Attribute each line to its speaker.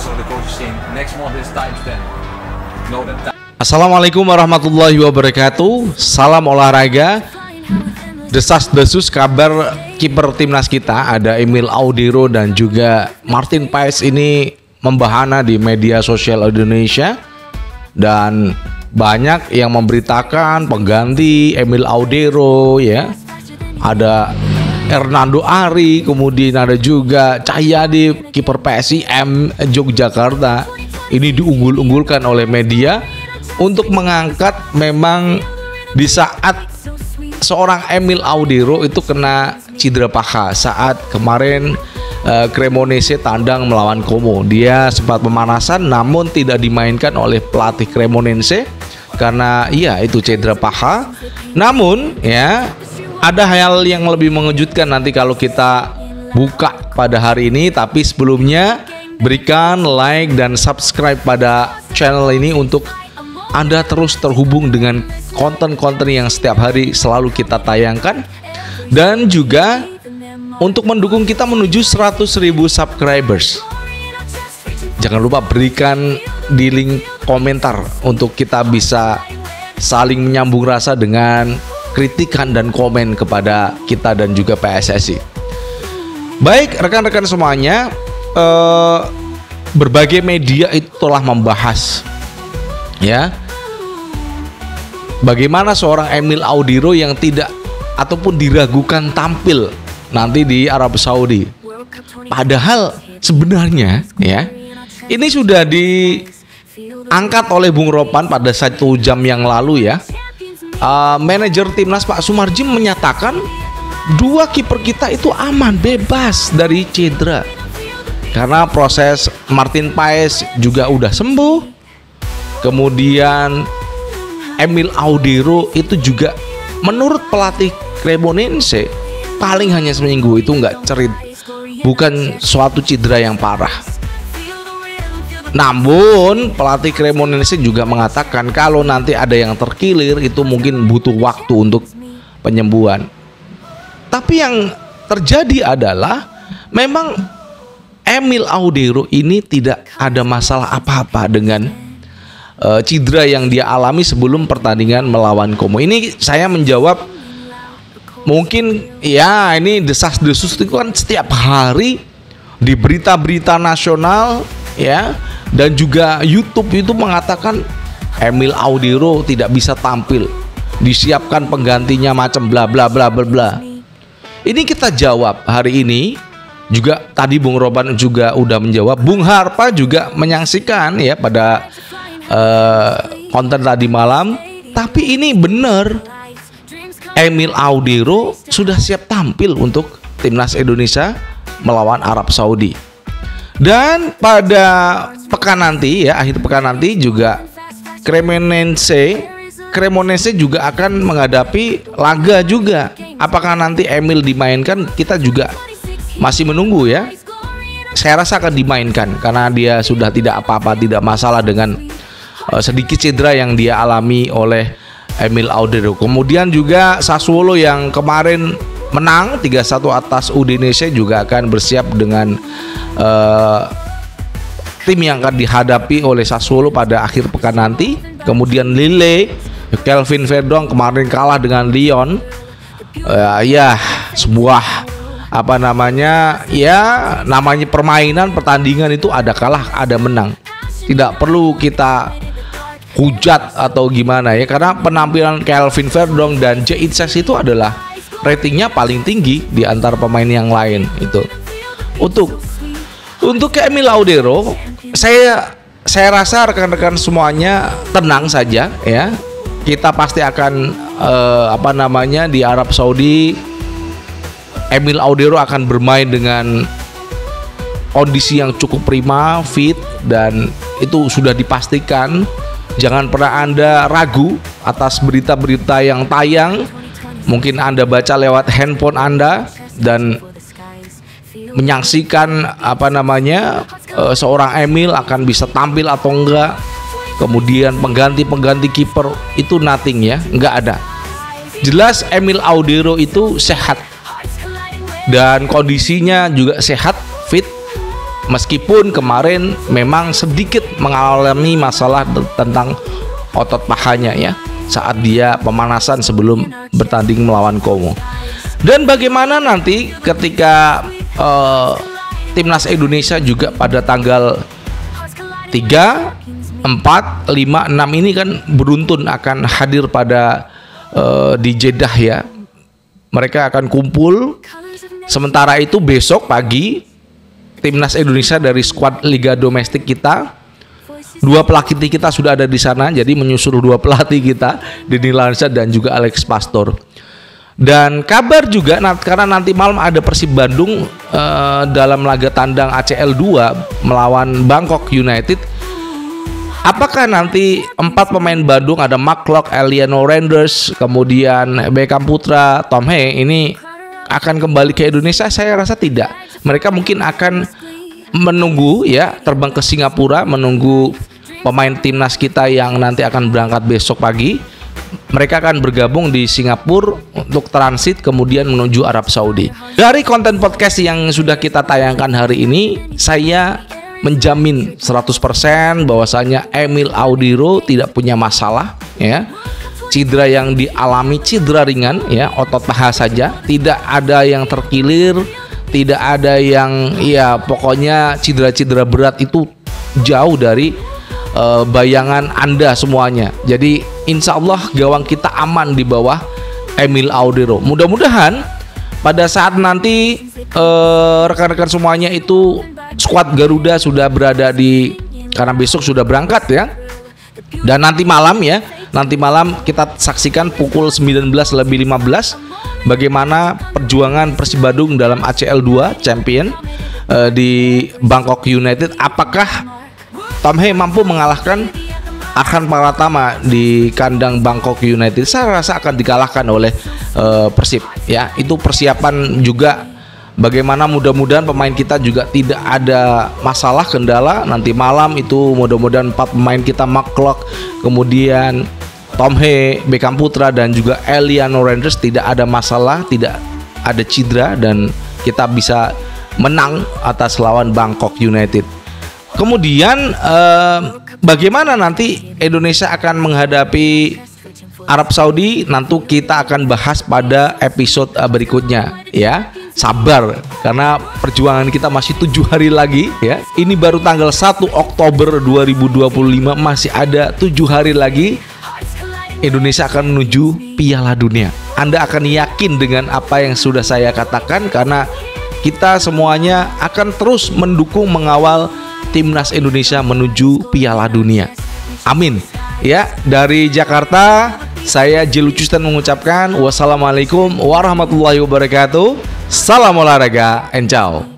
Speaker 1: also the coach is saying next month is times 10. Know that.
Speaker 2: Assalamualaikum warahmatullahi wabarakatuh. Salam olahraga. Desas-desus kabar kiper timnas kita, ada Emil Audero dan juga Martin Paes ini membahana di media sosial Indonesia, dan banyak yang memberitakan pengganti Emil Audero ya. Ada Hernando Ari, kemudian ada juga Cahyadi, kiper PSIM Yogyakarta. Ini diunggul-unggulkan oleh media untuk mengangkat memang di saat seorang Emil Audero itu kena cedera paha saat kemarin Cremonese tandang melawan Como. Dia sempat pemanasan namun tidak dimainkan oleh pelatih Cremonese karena itu cedera paha. Namun ya, ada hal yang lebih mengejutkan nanti kalau kita buka pada hari ini. Tapi sebelumnya berikan like dan subscribe pada channel ini untuk Anda terus terhubung dengan konten-konten yang setiap hari selalu kita tayangkan, dan juga untuk mendukung kita menuju 100.000 subscribers. Jangan lupa berikan di link komentar untuk kita bisa saling menyambung rasa dengan kritikan dan komen kepada kita dan juga PSSI. Baik rekan-rekan semuanya, berbagai media itu telah membahas ya, bagaimana seorang Emil Audero yang tidak ataupun diragukan tampil nanti di Arab Saudi. Padahal sebenarnya ya, ini sudah diangkat oleh Bung Ropan pada 1 jam yang lalu ya. Manajer timnas Pak Sumarji menyatakan 2 kiper kita itu aman, bebas dari cedera, karena proses Martin Paes juga udah sembuh. Kemudian Emil Audero itu juga menurut pelatih Cremonese paling hanya seminggu, itu nggak cerit, bukan suatu cedera yang parah. Namun pelatih Cremonese juga mengatakan kalau nanti ada yang terkilir itu mungkin butuh waktu untuk penyembuhan. Tapi yang terjadi adalah memang Emil Audero ini tidak ada masalah apa-apa dengan cedera yang dia alami sebelum pertandingan melawan Como. Ini saya menjawab, mungkin ya ini desas-desus itu kan setiap hari di berita-berita nasional ya, dan juga YouTube itu mengatakan Emil Audero tidak bisa tampil, disiapkan penggantinya macam bla bla bla bla bla. Ini kita jawab hari ini juga. Tadi Bung Roban juga udah menjawab, Bung Harpa juga menyaksikan ya pada konten tadi malam. Tapi ini benar, Emil Audero sudah siap tampil untuk timnas Indonesia melawan Arab Saudi. Dan pada pekan nanti ya, akhir pekan nanti juga Cremonese juga akan menghadapi laga juga. Apakah nanti Emil dimainkan, kita juga masih menunggu ya. Saya rasa akan dimainkan karena dia sudah tidak apa-apa, tidak masalah dengan sedikit cedera yang dia alami oleh Emil Audero. Kemudian juga Sassuolo yang kemarin menang 3-1 atas Udinese juga akan bersiap dengan tim yang akan dihadapi oleh Sassuolo pada akhir pekan nanti. Kemudian Lille, Kelvin Verdong kemarin kalah dengan Lyon. Sebuah namanya permainan, pertandingan itu ada kalah ada menang. Tidak perlu kita hujat atau gimana ya, karena penampilan Kelvin Verdong dan Jitses itu adalah ratingnya paling tinggi di antara pemain yang lain itu. Untuk Emil Audero, saya rasa rekan-rekan semuanya tenang saja ya. Kita pasti akan di Arab Saudi, Emil Audero akan bermain dengan kondisi yang cukup prima, fit, dan itu sudah dipastikan. Jangan pernah Anda ragu atas berita-berita yang tayang. Mungkin Anda baca lewat handphone Anda dan menyaksikan seorang Emil akan bisa tampil atau enggak. Kemudian pengganti kiper itu nothing ya, enggak ada. Jelas Emil Audero itu sehat dan kondisinya juga sehat, fit, Meskipun kemarin memang sedikit mengalami masalah tentang otot pahanya ya saat dia pemanasan sebelum bertanding melawan Kongo. Dan bagaimana nanti ketika timnas Indonesia juga pada tanggal 3, 4, 5, 6 ini kan beruntun akan hadir pada di Jeddah ya. Mereka akan kumpul. Sementara itu besok pagi timnas Indonesia dari skuad Liga Domestik kita, 2 pelatih kita sudah ada di sana, jadi menyusul 2 pelatih kita, Denny Lansyad dan juga Alex Pastor. Dan kabar juga karena nanti malam ada Persib Bandung dalam laga tandang ACL 2 melawan Bangkok United. Apakah nanti 4 pemain Bandung, ada McClough, Eliano Renders, kemudian Beckham Putra, Tom Hee ini akan kembali ke Indonesia? Saya rasa tidak. Mereka mungkin akan menunggu ya, terbang ke Singapura, menunggu pemain timnas kita yang nanti akan berangkat besok pagi. Mereka akan bergabung di Singapura untuk transit kemudian menuju Arab Saudi. Dari konten podcast yang sudah kita tayangkan hari ini, saya menjamin 100% bahwasanya Emil Audiro tidak punya masalah ya. Cedera yang dialami cedera ringan ya, otot paha saja, tidak ada yang terkilir, tidak ada yang ya pokoknya cedera-cedera berat itu jauh dari bayangan Anda semuanya. Jadi insya Allah gawang kita aman di bawah Emil Audiro. Mudah-mudahan pada saat nanti rekan-rekan semuanya itu skuad Garuda sudah berada di, karena besok sudah berangkat ya. Dan nanti malam kita saksikan pukul 19:15 bagaimana perjuangan Persib Bandung dalam ACL 2 Champion di Bangkok United. Apakah Tom Hee mampu mengalahkan Arhan Pratama di kandang Bangkok United? Saya rasa akan dikalahkan oleh Persib ya. Itu persiapan juga. Bagaimana mudah-mudahan pemain kita juga tidak ada masalah kendala nanti malam itu. Mudah-mudahan 4 pemain kita, McClough, kemudian Tom Hee, Beckham Putra dan juga Eliano Renders tidak ada masalah, tidak ada cedera, dan kita bisa menang atas lawan Bangkok United. Kemudian bagaimana nanti Indonesia akan menghadapi Arab Saudi, nanti kita akan bahas pada episode berikutnya ya. Sabar karena perjuangan kita masih 7 hari lagi ya. Ini baru tanggal 1 Oktober 2025, masih ada 7 hari lagi Indonesia akan menuju Piala Dunia. Anda akan yakin dengan apa yang sudah saya katakan karena kita semuanya akan terus mendukung, mengawal timnas Indonesia menuju Piala Dunia. Amin. Ya, dari Jakarta saya Jelucustan mengucapkan wassalamualaikum warahmatullahi wabarakatuh. Salam olahraga and ciao.